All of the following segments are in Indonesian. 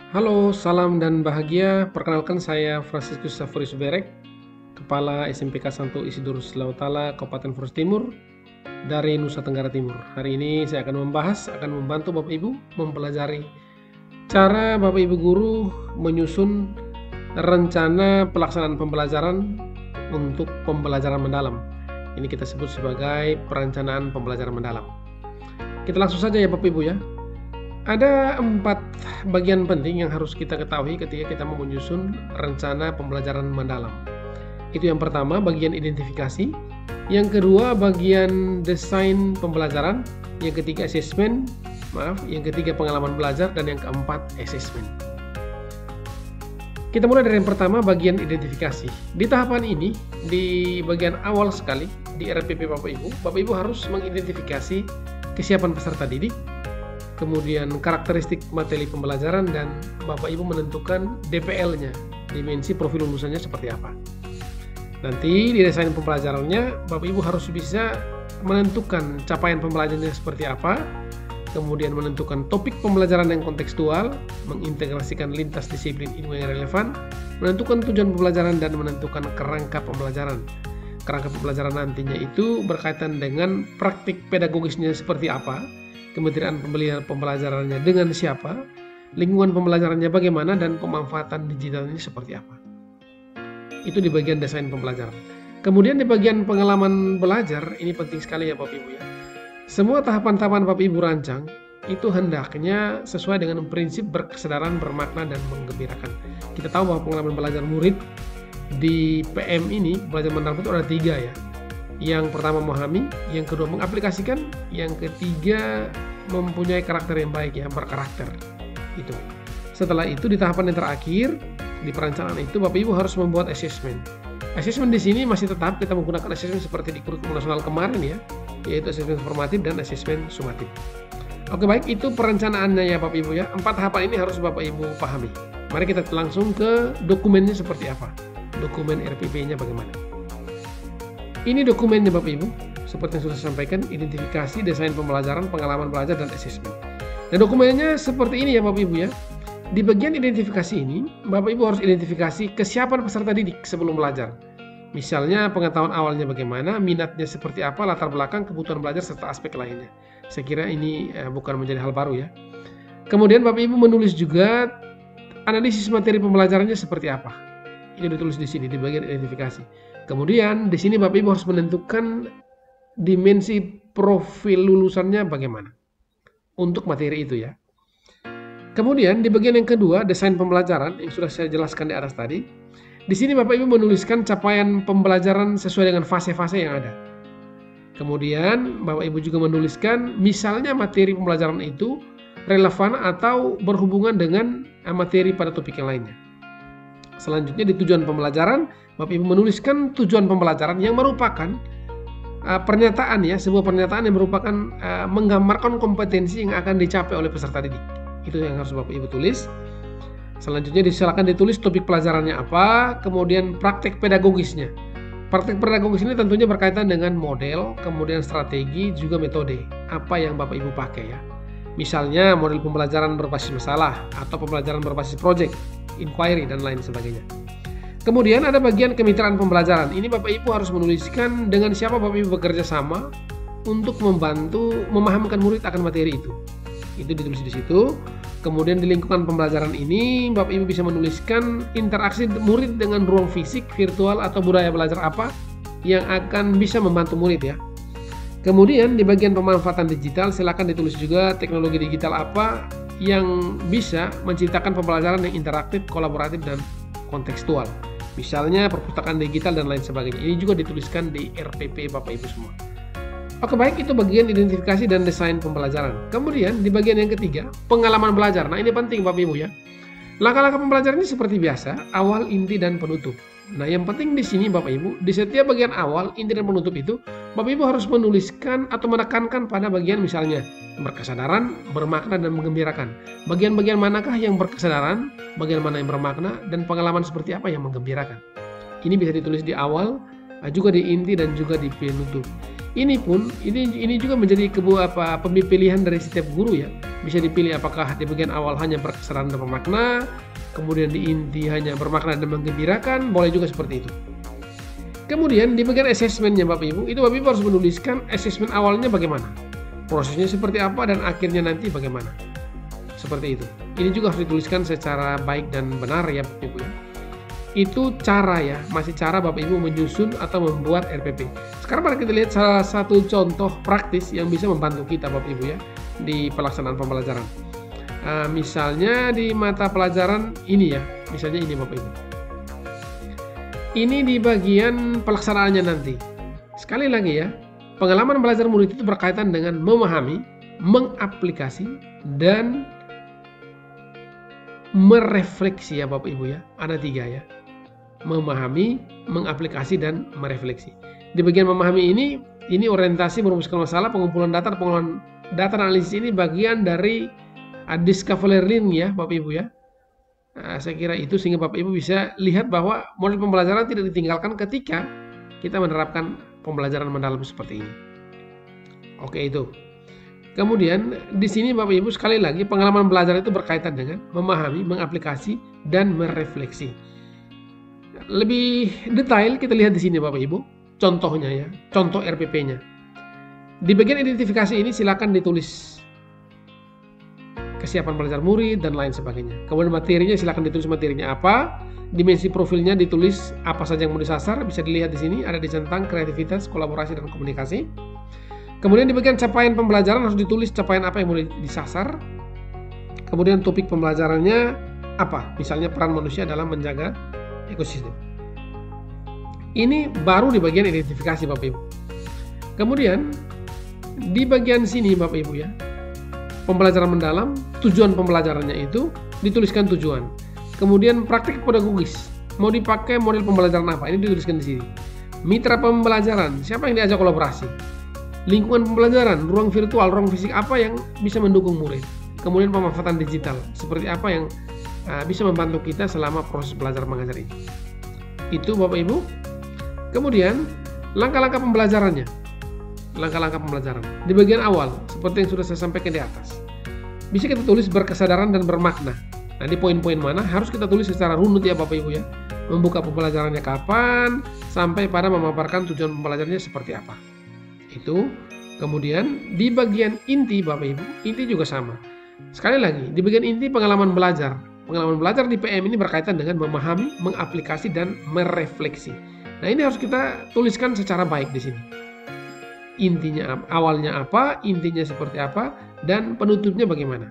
Halo, salam dan bahagia. Perkenalkan saya Franciscus Safuri Suberek, Kepala SMPK Santo Isidorus Lautala, Kabupaten Flores Timur, dari Nusa Tenggara Timur. Hari ini saya akan membantu Bapak Ibu mempelajari cara Bapak Ibu guru menyusun rencana pelaksanaan pembelajaran untuk pembelajaran mendalam. Ini kita sebut sebagai perencanaan pembelajaran mendalam. Kita langsung saja ya Bapak Ibu ya. Ada 4 bagian penting yang harus kita ketahui ketika kita mau menyusun rencana pembelajaran mendalam. Itu yang pertama, bagian identifikasi. Yang kedua, bagian desain pembelajaran. Yang ketiga, yang ketiga, pengalaman belajar. Dan yang keempat, asesmen. Kita mulai dari yang pertama, bagian identifikasi. Di tahapan ini, di bagian awal sekali, di RPP Bapak Ibu harus mengidentifikasi kesiapan peserta didik, kemudian karakteristik materi pembelajaran, dan Bapak Ibu menentukan DPL-nya, dimensi profil lulusannya seperti apa. Nanti di desain pembelajarannya Bapak Ibu harus bisa menentukan capaian pembelajarannya seperti apa, kemudian menentukan topik pembelajaran yang kontekstual, mengintegrasikan lintas disiplin ilmu yang relevan, menentukan tujuan pembelajaran, dan menentukan kerangka pembelajaran. Kerangka pembelajaran nantinya itu berkaitan dengan praktik pedagogisnya seperti apa, kementerian pembelajarannya dengan siapa, lingkungan pembelajarannya bagaimana, dan pemanfaatan digitalnya seperti apa. Itu di bagian desain pembelajaran. Kemudian di bagian pengalaman belajar, ini penting sekali ya Bapak Ibu ya. Semua tahapan-tahapan Bapak Ibu rancang itu hendaknya sesuai dengan prinsip berkesadaran, bermakna, dan menggembirakan. Kita tahu bahwa pengalaman belajar murid di PM ini, belajar mendalam itu ada 3 ya. Yang pertama memahami, yang kedua mengaplikasikan, yang ketiga mempunyai karakter yang baik ya, berkarakter. Itu. Setelah itu di tahapan yang terakhir di perencanaan itu Bapak Ibu harus membuat asesmen. Asesmen di sini masih tetap kita menggunakan asesmen seperti di kurikulum nasional kemarin ya, yaitu asesmen formatif dan asesmen sumatif. Oke baik, itu perencanaannya ya Bapak Ibu ya. 4 tahapan ini harus Bapak Ibu pahami. Mari kita langsung ke dokumennya seperti apa. Dokumen RPP-nya bagaimana. Ini dokumennya Bapak Ibu, seperti yang sudah saya sampaikan, identifikasi, desain pembelajaran, pengalaman belajar, dan asesmen. Dan dokumennya seperti ini ya Bapak Ibu ya. Di bagian identifikasi ini, Bapak Ibu harus identifikasi kesiapan peserta didik sebelum belajar. Misalnya pengetahuan awalnya bagaimana, minatnya seperti apa, latar belakang, kebutuhan belajar, serta aspek lainnya. Saya kira ini bukan menjadi hal baru ya. Kemudian Bapak Ibu menulis juga analisis materi pembelajarannya seperti apa. Ini ditulis di sini, di bagian identifikasi. Kemudian di sini Bapak Ibu harus menentukan dimensi profil lulusannya bagaimana untuk materi itu ya. Kemudian di bagian yang kedua, desain pembelajaran yang sudah saya jelaskan di atas tadi. Di sini Bapak Ibu menuliskan capaian pembelajaran sesuai dengan fase-fase yang ada. Kemudian Bapak Ibu juga menuliskan misalnya materi pembelajaran itu relevan atau berhubungan dengan materi pada topik yang lainnya. Selanjutnya di tujuan pembelajaran, Bapak Ibu menuliskan tujuan pembelajaran yang merupakan pernyataan ya, sebuah pernyataan yang merupakan menggambarkan kompetensi yang akan dicapai oleh peserta didik. Itu yang harus Bapak Ibu tulis. Selanjutnya silakan ditulis topik pelajarannya apa, kemudian praktek pedagogisnya. Praktek pedagogis ini tentunya berkaitan dengan model, kemudian strategi, juga metode. Apa yang Bapak Ibu pakai ya. Misalnya model pembelajaran berbasis masalah atau pembelajaran berbasis project, inquiry, dan lain sebagainya. Kemudian ada bagian kemitraan pembelajaran. Ini Bapak Ibu harus menuliskan dengan siapa Bapak Ibu bekerja sama untuk membantu memahamkan murid akan materi itu. Itu ditulis di situ. Kemudian di lingkungan pembelajaran ini Bapak Ibu bisa menuliskan interaksi murid dengan ruang fisik, virtual, atau budaya belajar apa yang akan bisa membantu murid ya. Kemudian di bagian pemanfaatan digital silakan ditulis juga teknologi digital apa yang bisa menciptakan pembelajaran yang interaktif, kolaboratif, dan kontekstual. Misalnya perpustakaan digital dan lain sebagainya. Ini juga dituliskan di RPP Bapak Ibu semua. Oke baik, itu bagian identifikasi dan desain pembelajaran. Kemudian di bagian yang ketiga, pengalaman belajar. Nah ini penting Bapak Ibu ya. Langkah-langkah pembelajaran ini seperti biasa, awal, inti, dan penutup. Nah yang penting di sini Bapak Ibu, di setiap bagian awal, inti, dan penutup itu Bapak Ibu harus menuliskan atau menekankan pada bagian misalnya berkesadaran, bermakna, dan menggembirakan. Bagian-bagian manakah yang berkesadaran, bagian mana yang bermakna, dan pengalaman seperti apa yang menggembirakan. Ini bisa ditulis di awal, juga di inti, dan juga di penutup. Ini juga menjadi pilihan dari setiap guru ya. Bisa dipilih apakah di bagian awal hanya berkesan dan bermakna, kemudian di inti hanya bermakna dan menggembirakan, boleh juga seperti itu. Kemudian di bagian asesmennya Bapak Ibu, itu Bapak Ibu harus menuliskan asesmen awalnya bagaimana, prosesnya seperti apa, dan akhirnya nanti bagaimana. Seperti itu. Ini juga harus dituliskan secara baik dan benar ya Bapak Ibu ya. Itu cara ya, masih cara Bapak Ibu menyusun atau membuat RPP. Sekarang mari kita lihat salah satu contoh praktis yang bisa membantu kita Bapak Ibu ya di pelaksanaan pembelajaran. Misalnya di mata pelajaran ini ya, misalnya ini Bapak Ibu. Ini di bagian pelaksanaannya nanti. Sekali lagi ya, pengalaman belajar murid itu berkaitan dengan memahami, mengaplikasi, dan merefleksi ya Bapak Ibu ya. Ada 3 ya. Memahami, mengaplikasi, dan merefleksi. Di bagian memahami ini orientasi merumuskan masalah, pengumpulan data analisis ini bagian dari discovery learning ya Bapak Ibu ya. Saya kira itu sehingga Bapak Ibu bisa lihat bahwa model pembelajaran tidak ditinggalkan ketika kita menerapkan pembelajaran mendalam seperti ini. Oke itu. Kemudian di sini Bapak Ibu sekali lagi pengalaman belajar itu berkaitan dengan memahami, mengaplikasi, dan merefleksi. Lebih detail kita lihat di sini Bapak Ibu, contohnya ya, contoh RPP-nya. Di bagian identifikasi ini silakan ditulis kesiapan belajar murid dan lain sebagainya. Kemudian materinya silakan ditulis materinya apa, dimensi profilnya ditulis apa saja yang mau disasar, bisa dilihat di sini ada dicentang kreativitas, kolaborasi, dan komunikasi. Kemudian di bagian capaian pembelajaran harus ditulis capaian apa yang mau disasar. Kemudian topik pembelajarannya apa, misalnya peran manusia dalam menjaga ekosistem. Ini baru di bagian identifikasi Bapak Ibu. Kemudian di bagian sini Bapak Ibu ya, pembelajaran mendalam, tujuan pembelajarannya itu dituliskan tujuan. Kemudian praktik pedagogis, mau dipakai model pembelajaran apa, ini dituliskan di sini. Mitra pembelajaran, siapa yang diajak kolaborasi. Lingkungan pembelajaran, ruang virtual, ruang fisik apa yang bisa mendukung murid. Kemudian pemanfaatan digital, seperti apa yang bisa membantu kita selama proses belajar mengajar ini. Itu Bapak Ibu. Kemudian langkah-langkah pembelajarannya. Langkah-langkah pembelajaran di bagian awal seperti yang sudah saya sampaikan di atas. Bisa kita tulis berkesadaran dan bermakna. Nah, di poin-poin mana harus kita tulis secara runut ya Bapak Ibu ya. Membuka pembelajarannya kapan sampai pada memaparkan tujuan pembelajarannya seperti apa. Itu. Kemudian di bagian inti Bapak Ibu, inti juga sama. Sekali lagi, di bagian inti pengalaman belajar. Pengalaman belajar di PM ini berkaitan dengan memahami, mengaplikasi, dan merefleksi. Nah, ini harus kita tuliskan secara baik di sini. Intinya awalnya apa, intinya seperti apa, dan penutupnya bagaimana.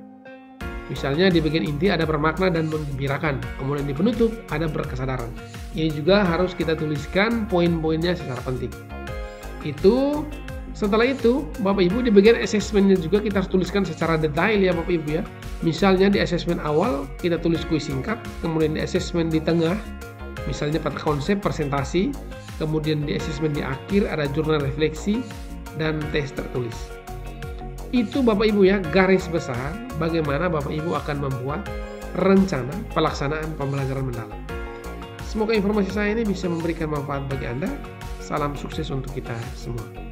Misalnya di bagian inti ada bermakna dan menggembirakan, kemudian di penutup ada berkesadaran. Ini juga harus kita tuliskan poin-poinnya secara penting. Itu setelah itu Bapak Ibu di bagian asesmennya juga kita harus tuliskan secara detail ya Bapak Ibu ya. Misalnya di asesmen awal kita tulis kuis singkat, kemudian di asesmen di tengah misalnya pada konsep presentasi, kemudian di asesmen di akhir ada jurnal refleksi dan tes tertulis. Itu Bapak Ibu ya garis besar bagaimana Bapak Ibu akan membuat rencana pelaksanaan pembelajaran mendalam. Semoga informasi saya ini bisa memberikan manfaat bagi Anda. Salam sukses untuk kita semua.